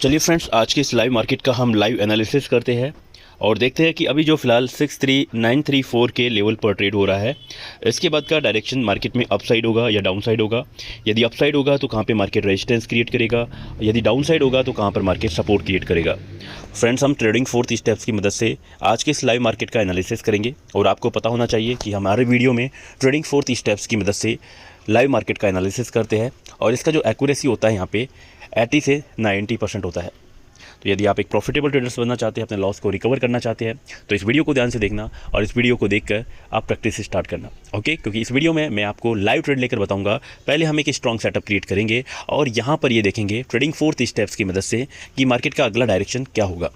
चलिए फ्रेंड्स, आज के इस लाइव मार्केट का हम लाइव एनालिसिस करते हैं और देखते हैं कि अभी जो फिलहाल 63934 के लेवल पर ट्रेड हो रहा है, इसके बाद का डायरेक्शन मार्केट में अपसाइड होगा या डाउनसाइड होगा। यदि अपसाइड होगा तो कहाँ पे मार्केट रेजिस्टेंस क्रिएट करेगा, यदि डाउनसाइड होगा तो कहाँ पर मार्केट सपोर्ट क्रिएट करेगा। फ्रेंड्स, हम ट्रेडिंग फोर्थ स्टेप्स की मदद से आज के इस लाइव मार्केट का एनालिसिस करेंगे और आपको पता होना चाहिए कि हमारे वीडियो में ट्रेडिंग फोर्थ स्टेप्स की मदद से लाइव मार्केट का एनालिसिस करते हैं और इसका जो एक्यूरेसी होता है यहाँ पे 80 से 90% होता है। तो यदि आप एक प्रॉफिटेबल ट्रेडर्स बनना चाहते हैं, अपने लॉस को रिकवर करना चाहते हैं, तो इस वीडियो को ध्यान से देखना और इस वीडियो को देखकर आप प्रैक्टिस स्टार्ट करना। ओके, क्योंकि इस वीडियो में मैं आपको लाइव ट्रेड लेकर बताऊंगा। पहले हम एक स्ट्रॉन्ग सेटअप क्रिएट करेंगे और यहाँ पर ये देखेंगे ट्रेडिंग फोर्थ स्टेप्स की मदद से कि मार्केट का अगला डायरेक्शन क्या होगा।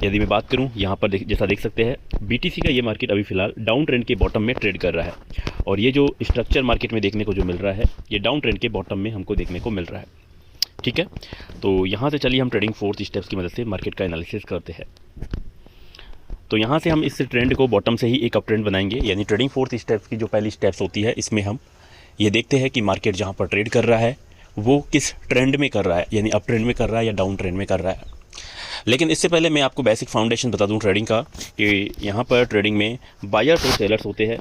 यदि मैं बात करूं, यहाँ पर जैसा देख सकते हैं, BTC का ये मार्केट अभी फिलहाल डाउन ट्रेंड के बॉटम में ट्रेड कर रहा है और ये जो स्ट्रक्चर मार्केट में देखने को जो मिल रहा है, ये डाउन ट्रेंड के बॉटम में हमको देखने को मिल रहा है। ठीक है, तो यहाँ से चलिए हम ट्रेडिंग फोर्थ स्टेप्स की मदद से मार्केट का एनालिसिस करते हैं। तो यहाँ से हम इस ट्रेंड को बॉटम से ही एक अप ट्रेंड बनाएंगे, यानी ट्रेडिंग फोर्थ स्टेप्स की जो पहली स्टेप्स होती है, इसमें हम ये देखते हैं कि मार्केट जहाँ पर ट्रेड कर रहा है वो किस ट्रेंड में कर रहा है, यानी अप ट्रेंड में कर रहा है या डाउन ट्रेंड में कर रहा है। लेकिन इससे पहले मैं आपको बेसिक फाउंडेशन बता दूं ट्रेडिंग का, कि यहाँ पर ट्रेडिंग में बायर्स और सेलर्स होते हैं।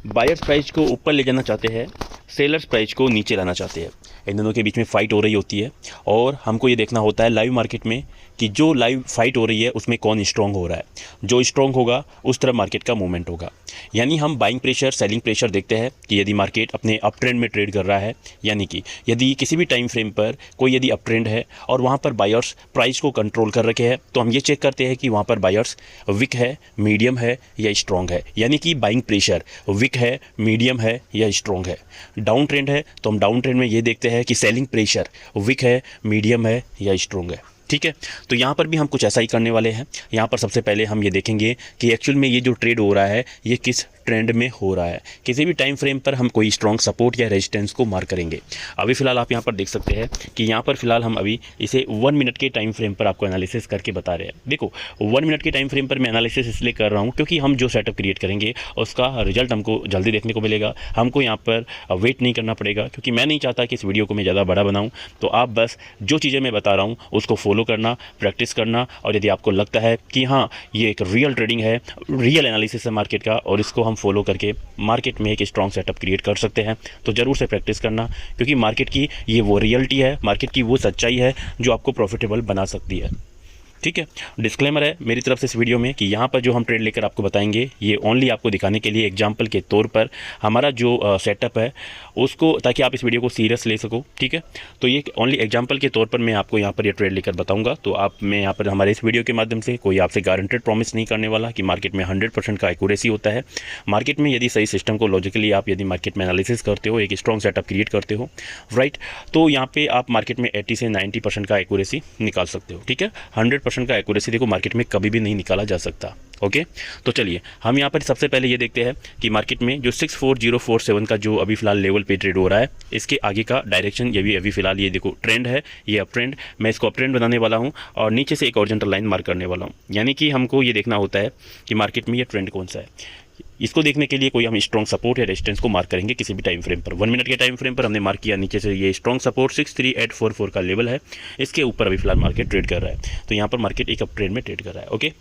बायर्स प्राइस को ऊपर ले जाना चाहते हैं, सेलर्स प्राइस को नीचे लाना चाहते हैं। इन दोनों के बीच में फ़ाइट हो रही होती है और हमको ये देखना होता है लाइव मार्केट में कि जो लाइव फाइट हो रही है उसमें कौन स्ट्रॉन्ग हो रहा है। जो स्ट्रॉन्ग होगा उस तरफ मार्केट का मूवमेंट होगा। यानी हम बाइंग प्रेशर, सेलिंग प्रेशर देखते हैं कि यदि मार्केट अपने अप ट्रेंड में ट्रेड कर रहा है, यानी कि यदि किसी भी टाइम फ्रेम पर कोई यदि अप ट्रेंड है और वहाँ पर बायर्स प्राइस को कंट्रोल कर रखे हैं, तो हम ये चेक करते हैं कि वहाँ पर बायर्स वीक है, मीडियम है या स्ट्रॉन्ग है। यानी कि बाइंग प्रेशर वीक है, मीडियम है या स्ट्रॉन्ग है। डाउन ट्रेंड है तो हम डाउन ट्रेंड में ये देखते हैं कि सेलिंग प्रेशर वीक है, मीडियम है या स्ट्रॉन्ग है। ठीक है, तो यहाँ पर भी हम कुछ ऐसा ही करने वाले हैं। यहाँ पर सबसे पहले हम ये देखेंगे कि एक्चुअल में ये जो ट्रेड हो रहा है ये किस ट्रेंड में हो रहा है। किसी भी टाइम फ्रेम पर हम कोई स्ट्रॉन्ग सपोर्ट या रेजिस्टेंस को मार्क करेंगे। अभी फिलहाल आप यहाँ पर देख सकते हैं कि यहाँ पर फिलहाल हम अभी इसे 1 मिनट के टाइम फ्रेम पर आपको एनालिसिस करके बता रहे हैं। देखो, 1 मिनट के टाइम फ्रेम पर मैं एनालिसिस इसलिए कर रहा हूँ क्योंकि हम जो सेटअप क्रिएट करेंगे उसका रिजल्ट हमको जल्दी देखने को मिलेगा। हमको यहाँ पर वेट नहीं करना पड़ेगा, क्योंकि मैं नहीं चाहता कि इस वीडियो को मैं ज़्यादा बड़ा बनाऊँ। तो आप बस जो चीज़ें मैं बता रहा हूँ उसको फॉलो करना, प्रैक्टिस करना, और यदि आपको लगता है कि हाँ ये एक रियल ट्रेडिंग है, रियल एनालिसिस है मार्केट का और इसको हम फॉलो करके मार्केट में एक स्ट्रॉन्ग सेटअप क्रिएट कर सकते हैं, तो ज़रूर से प्रैक्टिस करना। क्योंकि मार्केट की ये वो रियलिटी है, मार्केट की वो सच्चाई है जो आपको प्रॉफिटेबल बना सकती है। ठीक है, डिस्क्लेमर है मेरी तरफ से इस वीडियो में कि यहाँ पर जो हम ट्रेड लेकर आपको बताएंगे ये ओनली आपको दिखाने के लिए, एग्जांपल के तौर पर हमारा जो सेटअप है उसको, ताकि आप इस वीडियो को सीरियस ले सको। ठीक है, तो ये ओनली एग्जांपल के तौर पर मैं आपको यहाँ पर ये ट्रेड लेकर बताऊँगा। तो मैं यहाँ पर हमारे इस वीडियो के माध्यम से कोई आपसे गारंटेड प्रॉमिस नहीं करने वाला कि मार्केट में 100% का एक्यूरेसी होता है। मार्केट में यदि सही सिस्टम को लॉजिकली आप यदि मार्केट में एनालिसिस करते हो, एक स्ट्रॉन्ग सेटअप क्रिएट करते हो, राइट, तो यहाँ पे आप मार्केट में 80 से 90% का एक्यूरेसी निकाल सकते हो। ठीक है, 100% का एक्यूरेसी देखो मार्केट में कभी भी नहीं निकाला जा सकता। ओके, तो चलिए हम यहाँ पर सबसे पहले ये देखते हैं कि मार्केट में जो 64047 का जो अभी फिलहाल लेवल पे ट्रेड हो रहा है, इसके आगे का डायरेक्शन ये भी अभी फिलहाल ये देखो ट्रेंड है, ये अप ट्रेंड। मैं इसको अप ट्रेंड बनाने वाला हूँ और नीचे से एक हॉरिजॉन्टल लाइन मार्क करने वाला हूँ। यानी कि हमको ये देखना होता है कि मार्केट में ये ट्रेंड कौन सा है। इसको देखने के लिए कोई हम स्ट्रॉन्ग सपोर्ट या रेजिस्टेंस को मार्क करेंगे किसी भी टाइम फ्रेम पर। 1 मिनट के टाइम फ्रेम पर हमने मार्क किया, नीचे से ये स्ट्रॉन्ग सपोर्ट 63844 का लेवल है, इसके ऊपर अभी फिलहाल मार्केट ट्रेड कर रहा है। तो यहाँ पर मार्केट एक अप ट्रेंड में ट्रेड कर रहा है। ओके,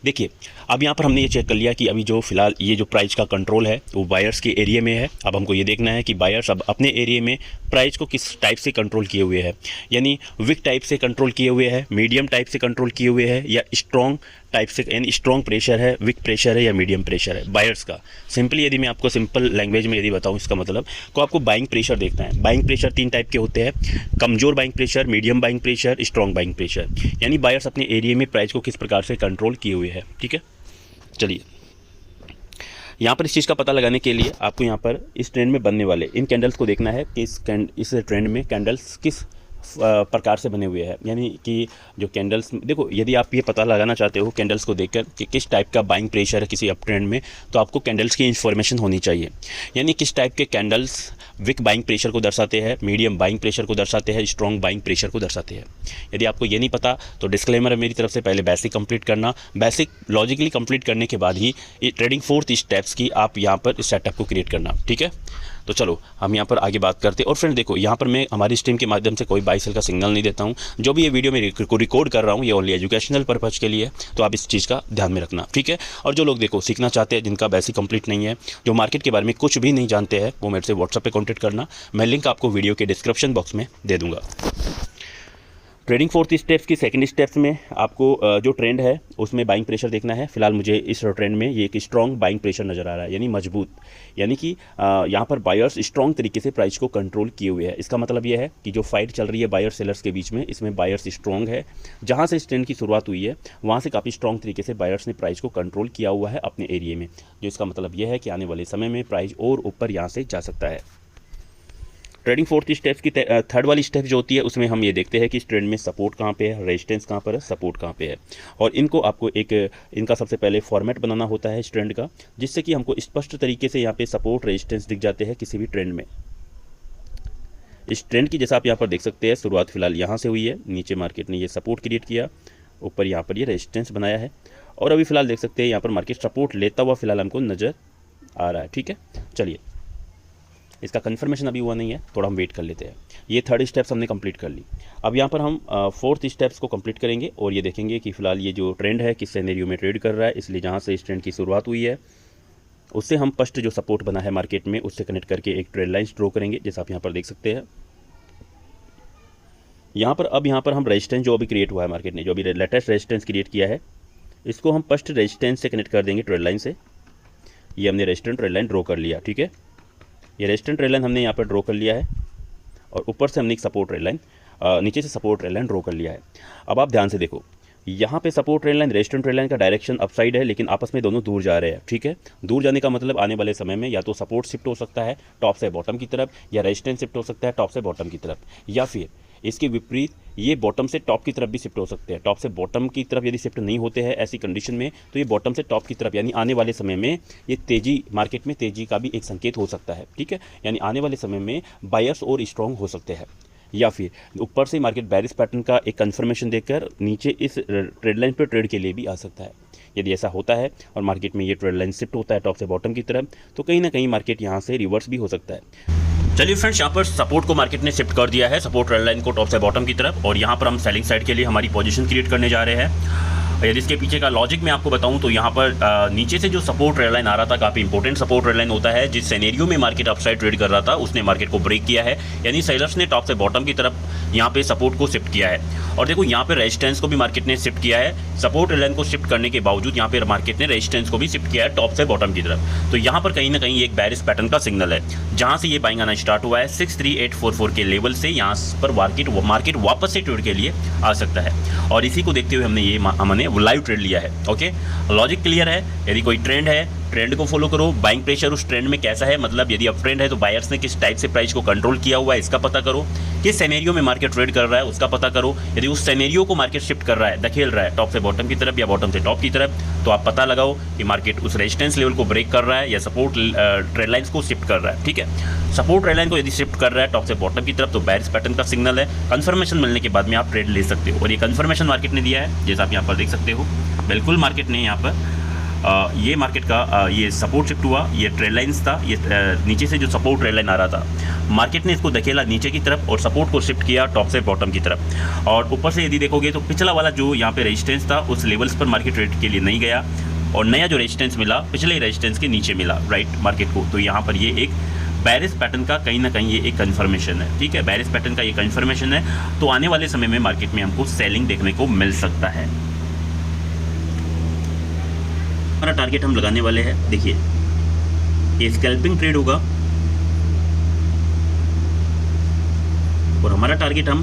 देखिए अब यहाँ पर हमने ये चेक कर लिया कि अभी जो फिलहाल ये जो प्राइस का कंट्रोल है वो बायर्स के एरिया में है। अब हमको ये देखना है कि बायर्स अब अपने एरिया में प्राइस को किस टाइप से कंट्रोल किए हुए हैं, यानी विक टाइप से कंट्रोल किए हुए हैं, मीडियम टाइप से कंट्रोल किए हुए हैं या स्ट्रॉन्ग टाइप से, यानी स्ट्रॉन्ग प्रेशर है, विक प्रेशर है या मीडियम प्रेशर है बायर्स का। सिंपली यदि मैं आपको सिंपल लैंग्वेज में यदि बताऊं इसका मतलब, तो आपको बाइंग प्रेशर देखना है। बाइंग प्रेशर 3 टाइप के होते हैं, कमजोर buying pressure, medium buying pressure, strong buying pressure. यानी बायर्स अपने एरिया में प्राइस को किस प्रकार से कंट्रोल किए हुए हैं। ठीक है, चलिए यहाँ पर इस चीज़ का पता लगाने के लिए आपको यहाँ पर इस ट्रेंड में बनने वाले इन कैंडल्स को देखना है कि इस ट्रेंड में कैंडल्स किस प्रकार से बने हुए हैं, यानी कि जो कैंडल्स, देखो यदि आप ये पता लगाना चाहते हो कैंडल्स को देखकर कि किस टाइप का बाइंग प्रेशर है किसी अप ट्रेंड में, तो आपको कैंडल्स की इन्फॉर्मेशन होनी चाहिए, यानी किस टाइप के कैंडल्स वीक बाइंग प्रेशर को दर्शाते हैं, मीडियम बाइंग प्रेशर को दर्शाते हैं, स्ट्रॉन्ग बाइंग प्रेशर को दर्शाते हैं। यदि आपको ये नहीं पता तो डिस्क्लेमर है मेरी तरफ से, पहले बेसिक कंप्लीट करना, बेसिक लॉजिकली कंप्लीट करने के बाद ही ये ट्रेडिंग 4 स्टेप्स की आप यहाँ पर इस सेटअप को क्रिएट करना, ठीक है। तो चलो हम यहाँ पर आगे बात करते हैं। और फ्रेंड देखो, यहाँ पर मैं हमारी स्ट्रीम के माध्यम से कोई बाई सेल का सिग्नल नहीं देता हूँ, जो भी ये वीडियो मैं रिकॉर्ड कर रहा हूँ ये ओनली एजुकेशनल पर्पज़ के लिए, तो आप इस चीज़ का ध्यान में रखना, ठीक है। और जो लोग देखो सीखना चाहते हैं, जिनका बेसिक कंप्लीट नहीं है, जो मार्केट के बारे में कुछ भी नहीं जानते हैं, वो मेरे से व्हाट्सएप पे कॉन्टैक्ट करना, मैं लिंक आपको वीडियो के डिस्क्रिप्शन बॉक्स में दे दूँगा। ट्रेडिंग 4 स्टेप्स की सेकंड स्टेप्स में आपको जो ट्रेंड है उसमें बाइंग प्रेशर देखना है। फिलहाल मुझे इस ट्रेंड में ये एक स्ट्रॉन्ग बाइंग प्रेशर नज़र आ रहा है, यानी मजबूत, यानी कि यहाँ पर बायर्स स्ट्रॉन्ग तरीके से प्राइस को कंट्रोल किए हुए हैं। इसका मतलब ये है कि जो फाइट चल रही है बायर सेलर्स के बीच में, इसमें बायर्स स्ट्रॉन्ग है। जहाँ से इस ट्रेंड की शुरुआत हुई है वहाँ से काफ़ी स्ट्रॉन्ग तरीके से बायर्स ने प्राइस को कंट्रोल किया हुआ है अपने एरिए में, जो इसका मतलब यह है कि आने वाले समय में प्राइस और ऊपर यहाँ से जा सकता है। ट्रेडिंग 4 स्टेप्स की थर्ड वाली स्टेप जो होती है उसमें हम ये देखते हैं कि इस ट्रेंड में सपोर्ट कहाँ पे है, रेजिस्टेंस कहाँ पर है, सपोर्ट कहाँ पे है, और इनको आपको इनका सबसे पहले फॉर्मेट बनाना होता है इस ट्रेंड का, जिससे कि हमको स्पष्ट तरीके से यहाँ पे सपोर्ट रेजिस्टेंस दिख जाते हैं किसी भी ट्रेंड में। इस ट्रेंड की जैसा आप यहाँ पर देख सकते हैं, शुरुआत फिलहाल यहाँ से हुई है, नीचे मार्केट ने ये सपोर्ट क्रिएट किया, ऊपर यहाँ पर ये रेजिस्टेंस बनाया है, और अभी फिलहाल देख सकते हैं यहाँ पर मार्केट सपोर्ट लेता हुआ फिलहाल हमको नज़र आ रहा है, ठीक है। चलिए, इसका कन्फर्मेशन अभी हुआ नहीं है, थोड़ा हम वेट कर लेते हैं। ये थर्ड स्टेप्स हमने कंप्लीट कर ली। अब यहाँ पर हम 4th स्टेप्स को कंप्लीट करेंगे और ये देखेंगे कि फ़िलहाल ये जो ट्रेंड है किस सिनेरियो में ट्रेड कर रहा है, इसलिए जहाँ से इस ट्रेंड की शुरुआत हुई है उससे हम फर्स्ट जो सपोर्ट बना है मार्केट में उससे कनेक्ट करके एक ट्रेड लाइन ड्रॉ करेंगे, जैसा आप यहाँ पर देख सकते हैं। यहाँ पर हम रेजिस्टेंस जो अभी क्रिएट हुआ है मार्केट ने, जो अभी लेटेस्ट रेजिस्टेंस क्रिएट किया है, इसको हम फर्स्ट रेजिस्टेंस से कनेक्ट कर देंगे ट्रेड लाइन से। ये हमने रेजिस्टेंस ट्रेड लाइन ड्रॉ कर लिया, ठीक है। ये रेजिस्टेंस ट्रेड लाइन हमने यहाँ पर ड्रॉ कर लिया है, और ऊपर से हमने एक सपोर्ट ट्रेड लाइन, नीचे से सपोर्ट ट्रेड लाइन ड्रॉ कर लिया है। अब आप ध्यान से देखो, यहाँ पे support trade line, resistance trade line का डायरेक्शन अपसाइड है, लेकिन आपस में दोनों दूर जा रहे हैं, ठीक है। दूर जाने का मतलब आने वाले समय में या तो सपोर्ट शिफ्ट हो सकता है टॉप से बॉटम की तरफ, या रेजिस्टेंस शिफ्ट हो सकता है टॉप से बॉटम की तरफ, या फिर इसके विपरीत ये बॉटम से टॉप की तरफ भी शिफ्ट हो सकते हैं। टॉप से बॉटम की तरफ यदि शिफ्ट नहीं होते हैं ऐसी कंडीशन में, तो ये बॉटम से टॉप की तरफ, यानी आने वाले समय में ये तेज़ी, मार्केट में तेज़ी का भी एक संकेत हो सकता है, ठीक है। यानी आने वाले समय में बायर्स और स्ट्रॉन्ग हो सकते हैं, या फिर ऊपर से मार्केट बेरिश पैटर्न का एक कंफर्मेशन देकर नीचे इस ट्रेड लाइन पर ट्रेड के लिए भी आ सकता है। यदि ऐसा होता है और मार्केट में ये ट्रेड लाइन शिफ्ट होता है टॉप से बॉटम की तरफ, तो कहीं ना कहीं मार्केट यहाँ से रिवर्स भी हो सकता है। चलिए फ्रेंड्स, यहाँ पर सपोर्ट को मार्केट ने शिफ्ट कर दिया है, सपोर्ट ट्रेड लाइन को टॉप से बॉटम की तरफ, और यहाँ पर हम सेलिंग साइड के लिए हमारी पोजीशन क्रिएट करने जा रहे हैं। यदि इसके पीछे का लॉजिक मैं आपको बताऊं तो यहाँ पर नीचे से जो सपोर्ट ट्रेड लाइन आ रहा था, काफ़ी इंपॉर्टेंट सपोर्ट ट्रेड लाइन होता है, जिस सिनेरियो में मार्केट अपसाइड ट्रेड कर रहा था उसने मार्केट को ब्रेक किया है, यानी सेलर्स ने टॉप से बॉटम की तरफ यहाँ पे सपोर्ट को शिफ्ट किया है। और देखो यहाँ पे रेजिस्टेंस को भी मार्केट ने शिफ्ट किया है, सपोर्ट ट्रेड लाइन को शिफ्ट करने के बावजूद यहाँ पे मार्केट ने रेजिस्टेंस को भी शिफ्ट किया है टॉप से बॉटम की तरफ। तो यहाँ पर कहीं ना कहीं एक बेरिश पैटर्न का सिग्नल है, जहाँ से ये बाइंग आना स्टार्ट हुआ है 63844 के लेवल से, यहाँ पर मार्केट वापस से ट्रेड के लिए आ सकता है। और इसी को देखते हुए हमने लाइव ट्रेड लिया है। ओके, लॉजिक क्लियर है। यदि कोई ट्रेंड है, ट्रेंड को फॉलो करो, बाइंग प्रेशर उस ट्रेंड में कैसा है, मतलब यदि अप ट्रेंड है तो बायर्स ने किस टाइप से प्राइस को कंट्रोल किया हुआ है इसका पता करो, किस सिनेरियो में मार्केट ट्रेड कर रहा है उसका पता करो। यदि उस सिनेरियो को मार्केट शिफ्ट कर रहा है, धकेल रहा है टॉप से बॉटम की तरफ या बॉटम से टॉप की तरफ, तो आप पता लगाओ कि मार्केट उस रेजिस्टेंस लेवल को ब्रेक कर रहा है या सपोर्ट ट्रेड लाइंस को शिफ्ट कर रहा है, ठीक है। सपोर्ट ट्रेड लाइन को यदि शिफ्ट कर रहा है टॉप से बॉटम की तरफ तो बेरिश पैटर्न का सिग्नल है। कंफर्मेशन मिलने के बाद में आप ट्रेड ले सकते हो, और ये कंफर्मेशन मार्केट ने दिया है, जैसा आप यहाँ पर देख सकते हो। बिल्कुल मार्केट ने यहाँ पर ये मार्केट का ये सपोर्ट शिफ्ट हुआ, ये ट्रेड लाइंस था, ये नीचे से जो सपोर्ट ट्रेड लाइन आ रहा था मार्केट ने इसको धकेला नीचे की तरफ और सपोर्ट को शिफ्ट किया टॉप से बॉटम की तरफ। और ऊपर से यदि देखोगे तो पिछला वाला जो यहाँ पे रेजिस्टेंस था उस लेवल्स पर मार्केट ट्रेड के लिए नहीं गया, और नया जो रेजिस्टेंस मिला पिछले रेजिस्टेंस के नीचे मिला, राइट, मार्केट को। तो यहाँ पर ये एक बेरिश पैटर्न का कहीं ना कहीं ये एक कंफर्मेशन है, ठीक है। बेरिश पैटर्न का ये कंफर्मेशन है, तो आने वाले समय में मार्केट में हमको सेलिंग देखने को मिल सकता है। हमारा टारगेट हम लगाने वाले हैं, देखिए ये स्कैल्पिंग ट्रेड होगा, और हमारा टारगेट हम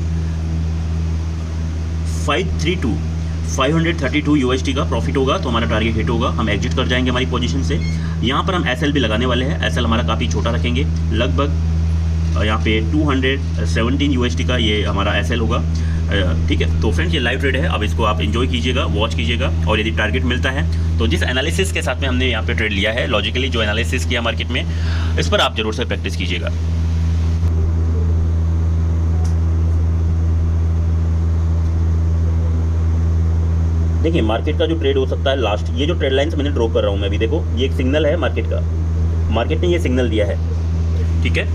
532 USD का प्रॉफिट होगा, तो हमारा टारगेट हिट होगा, हम एग्जिट कर जाएंगे हमारी पोजीशन से। यहाँ पर हम SL भी लगाने वाले हैं, SL हमारा काफ़ी छोटा रखेंगे, लगभग यहाँ पे 217 USD का ये हमारा SL होगा। ठीक है, तो फ्रेंड्स ये लाइव ट्रेड है, अब इसको आप एंजॉय कीजिएगा, वॉच कीजिएगा, और यदि टारगेट मिलता है तो जिस एनालिसिस के साथ में हमने यहाँ पे ट्रेड लिया है, लॉजिकली जो एनालिसिस किया मार्केट में, इस पर आप जरूर से प्रैक्टिस कीजिएगा। देखिए मार्केट का जो ट्रेड हो सकता है लास्ट, ये जो ट्रेड लाइन्स मैंने ड्रॉ कर रहा हूँ मैं अभी, देखो ये एक सिग्नल है मार्केट का, मार्केट ने ये सिग्नल दिया है। ठीक है,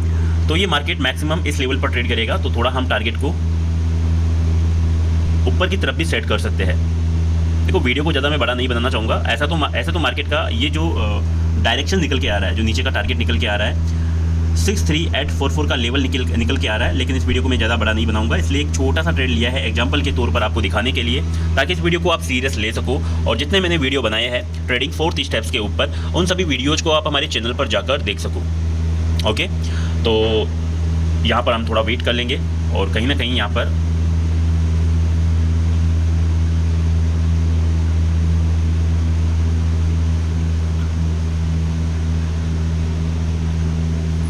तो ये मार्केट मैक्सिमम इस लेवल पर ट्रेड करेगा, तो थोड़ा हम टारगेट को ऊपर की तरफ भी सेट कर सकते हैं। देखो वीडियो को ज़्यादा मैं बड़ा नहीं बनाना चाहूँगा, ऐसा तो मार्केट का ये जो डायरेक्शन निकल के आ रहा है, जो नीचे का टारगेट निकल के आ रहा है 63844 का लेवल निकल के आ रहा है, लेकिन इस वीडियो को मैं ज़्यादा बड़ा नहीं बनाऊंगा, इसलिए एक छोटा सा ट्रेड लिया है एग्जांपल के तौर पर आपको दिखाने के लिए, ताकि इस वीडियो को आप सीरियस ले सको। और जितने मैंने वीडियो बनाए हैं ट्रेडिंग 4 स्टेप्स के ऊपर, उन सभी वीडियोज़ को आप हमारे चैनल पर जाकर देख सको। ओके, तो यहाँ पर हम थोड़ा वेट कर लेंगे, और कहीं ना कहीं यहाँ पर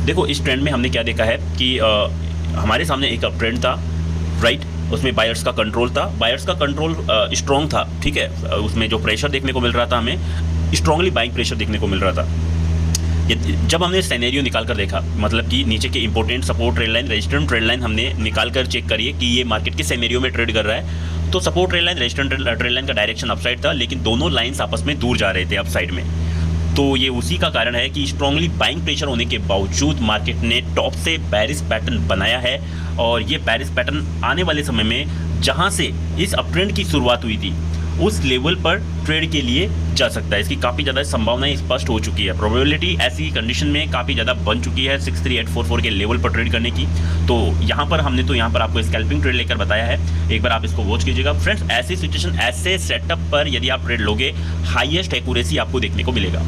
देखो इस ट्रेंड में हमने क्या देखा है कि हमारे सामने एक अप ट्रेंड था, राइट, उसमें बायर्स का कंट्रोल था, बायर्स का कंट्रोल स्ट्रॉन्ग था। ठीक है, उसमें जो प्रेशर देखने को मिल रहा था, हमें स्ट्रांगली बाइंग प्रेशर देखने को मिल रहा था। जब हमने सिनेरियो निकाल कर देखा, मतलब कि नीचे के important support trade line, resistance trade line हमने निकाल कर चेक करिए कि ये मार्केट के सिनेरियो में ट्रेड कर रहा है, तो support trade line, resistance trade line का डायरेक्शन अपसाइड था, लेकिन दोनों लाइन्स आपस में दूर जा रहे थे अपसाइड में। तो ये उसी का कारण है कि स्ट्रांगली बाइंग प्रेशर होने के बावजूद मार्केट ने टॉप से बेरिश पैटर्न बनाया है, और ये बेरिश पैटर्न आने वाले समय में जहां से इस अपट्रेंड की शुरुआत हुई थी उस लेवल पर ट्रेड के लिए जा सकता है। इसकी काफ़ी ज़्यादा संभावनाएं स्पष्ट हो चुकी है, प्रोबेबिलिटी ऐसी कंडीशन में काफ़ी ज़्यादा बन चुकी है 63844 के लेवल पर ट्रेड करने की। तो यहाँ पर हमने यहाँ पर आपको स्कैल्पिंग ट्रेड लेकर बताया है, एक बार आप इसको वॉच कीजिएगा। फ्रेंड्स ऐसी सिचुएशन, ऐसे सेटअप पर यदि आप ट्रेड लोगे, हाईएस्ट एक्यूरेसी आपको देखने को मिलेगा।